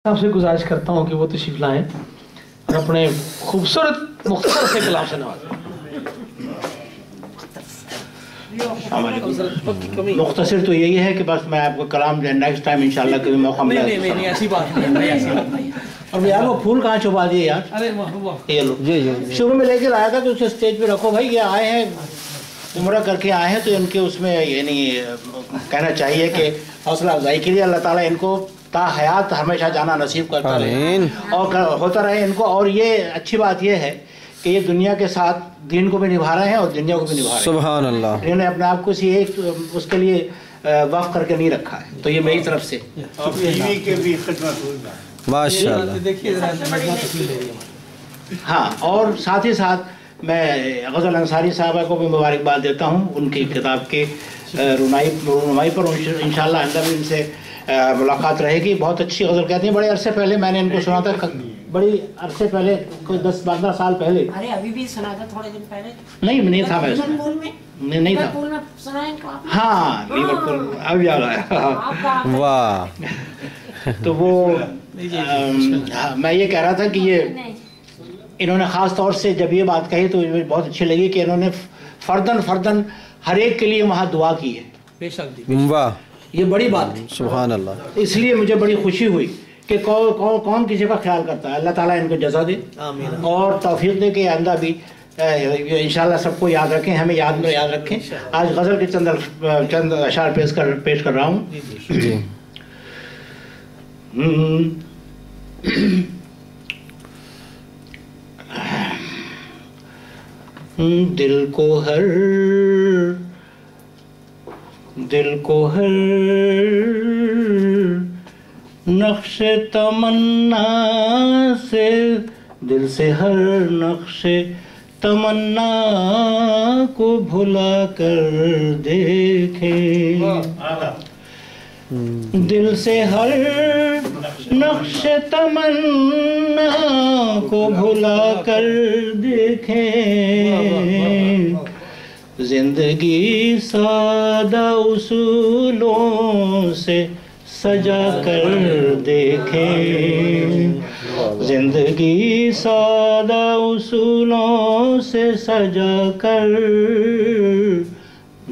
आपसे गुजारिश करता हूँ कि वो तशरीफ लाएं और अपने खूबसूरत मुख्तसर से कलाम से नवाजें। मुख्तसर तो यही है कि बस मैं आपको कलाम नेक्स्ट टाइम इंशाल्लाह कभी मौका मिला। नहीं ऐसी बात नहीं, ऐसी बात नहीं। और यार वो फूल कहाँ छुपा दिए यार? अरे वाह, ये लो जी शुरू में लेकर आया था कि उसे स्टेज पे रखो भाई, ये आए हैं उम्रा करके आए हैं तो इनके उसमें यानी कहना चाहिए कि हौसला अफजाई के लिए अल्लाह ताला इनको ता हयात हमेशा जाना नसीब करता रहे और होता रहे इनको। और ये अच्छी बात ये है कि ये दुनिया के साथ दीन को भी निभा रहे हैं और दुनिया को भी निभा रहे हैं। सुभान अल्लाह। इन्होंने अपने आप को एक उसके लिए वक्फ करके नहीं रखा है, तो ये मेरी तरफ से माशाअल्लाह। हाँ, और साथ ही साथ मैं गज़ल अंसारी साहबा को भी मुबारकबाद देता हूँ उनकी किताब के रुनाई पर। इंशाल्लाह आइंदा भी इनसे मुलाकात रहेगी। बहुत अच्छी गज़ल कहती हैं। बड़े अरसे पहले मैंने इनको सुना था, बड़ी अरसे पहले, कोई 10-15 साल पहले। अरे अभी भी सुना था थोड़े दिन पहले? नहीं था मैं नहीं था। हाँ लिवरपूल अब याद आया। वाह। तो वो मैं ये कह रहा था कि ये इन्होंने ख़ास तौर से जब ये बात कही तो मुझे बहुत अच्छी लगी कि इन्होंने फर्दन हर एक के लिए वहाँ दुआ की है। बेशक। वाह, ये बड़ी बात है। सुभान अल्लाह। इसलिए मुझे बड़ी खुशी हुई कि कौन किसी का ख्याल करता है। अल्लाह ताला इनको जज़ा दे और तौफीक दे कि आइंदा भी इंशाल्लाह सबको याद रखें, हमें याद रखें। आज गज़ल के चंद अशार पेश कर रहा हूँ। दिल को हर नक्श तमन्ना से, दिल से हर नक्श तमन्ना को भुला कर देखे। दिल से हर नक्श तमन्ना को भुला कर देखे। जिंदगी सादा उसूलों से सजा कर देखे। जिंदगी सादा उसूलों से सजा कर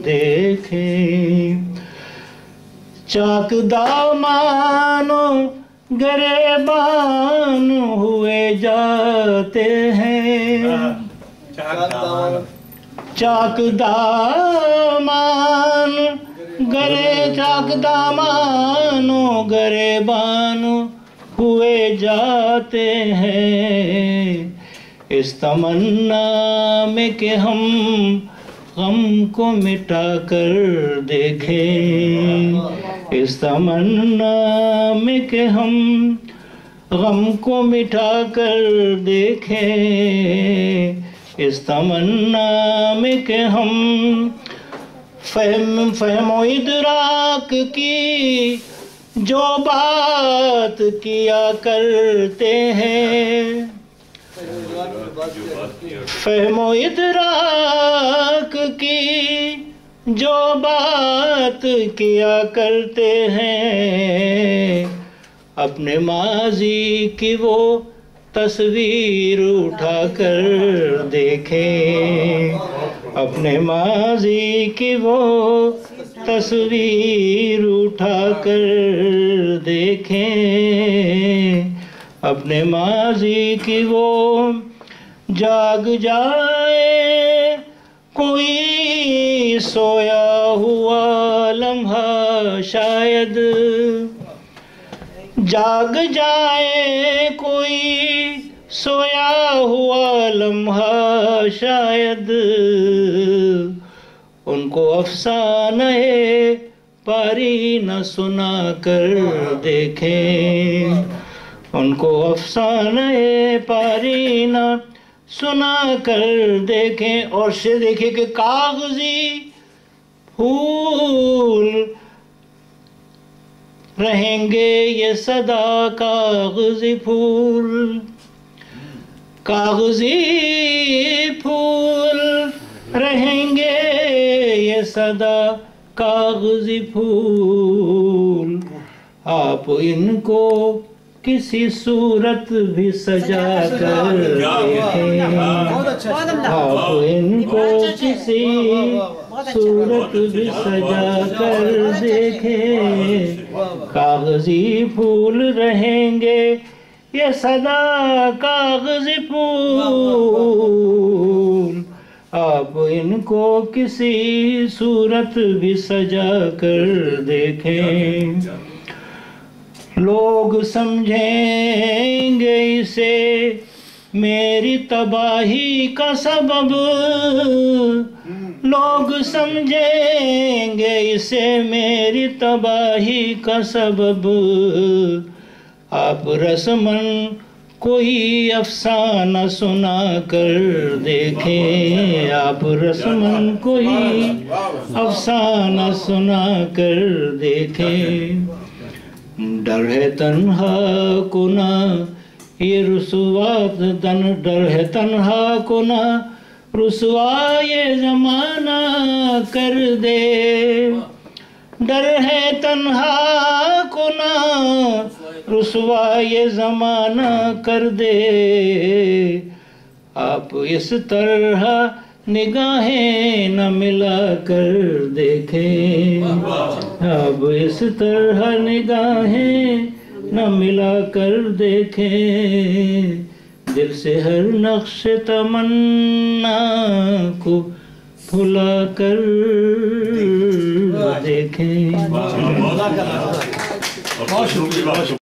देखे। चाक दामानो गरेबान हुए जाते हैं। चाक दामानो गरेबान हुए जाते हैं। इस तमन्ना में कि हम गम को मिटा कर देखें। इस तमन्ना में कि हम गम को मिटा कर देखें। इस तमन्ना में कि हम फहमो इदराक की जो बात किया करते हैं। फहमो इदराक की जो बात किया करते हैं। अपने माजी की वो तस्वीर उठा कर देखें। अपने माजी की वो तस्वीर उठा कर देखें। अपने माजी की वो जाग जाए कोई सोया हुआ लम्हा शायद। जाग जाए कोई सोया हुआ लम्हा शायद। उनको अफसाने पारी न सुना कर देखें। उनको अफसाने पारी न सुना कर देखें। और से देखें कि कागजी फूल रहेंगे ये सदा। कागजी फूल, कागजी फूल रहेंगे ये सदा। कागजी फूल आप इनको किसी सूरत भी सजा कर देखें, आप इनको किसी सूरत भी सजा कर देखें, कागजी फूल रहेंगे ये सदा कागजी फूल, आप इनको किसी सूरत भी सजा कर देखें। लोग समझेंगे इसे मेरी तबाही का सबब, लोग समझेंगे इसे मेरी तबाही का सबब, आप रस्मन कोई अफसाना सुना कर देखें, आप रस्मन कोई अफसाना सुना कर देखें। डर है तन्हा कुना ये रुसवात डर है तन्हा कुना रुसवा ये जमाना कर दे, डर है तन्हा कुना रुसवा ये जमाना कर दे, आप इस तरह निगाहें न मिला कर देखें, अब इस तरह निगाहें न मिला कर देखें, दिल से हर नक्श तमन्ना को भुला कर देखें।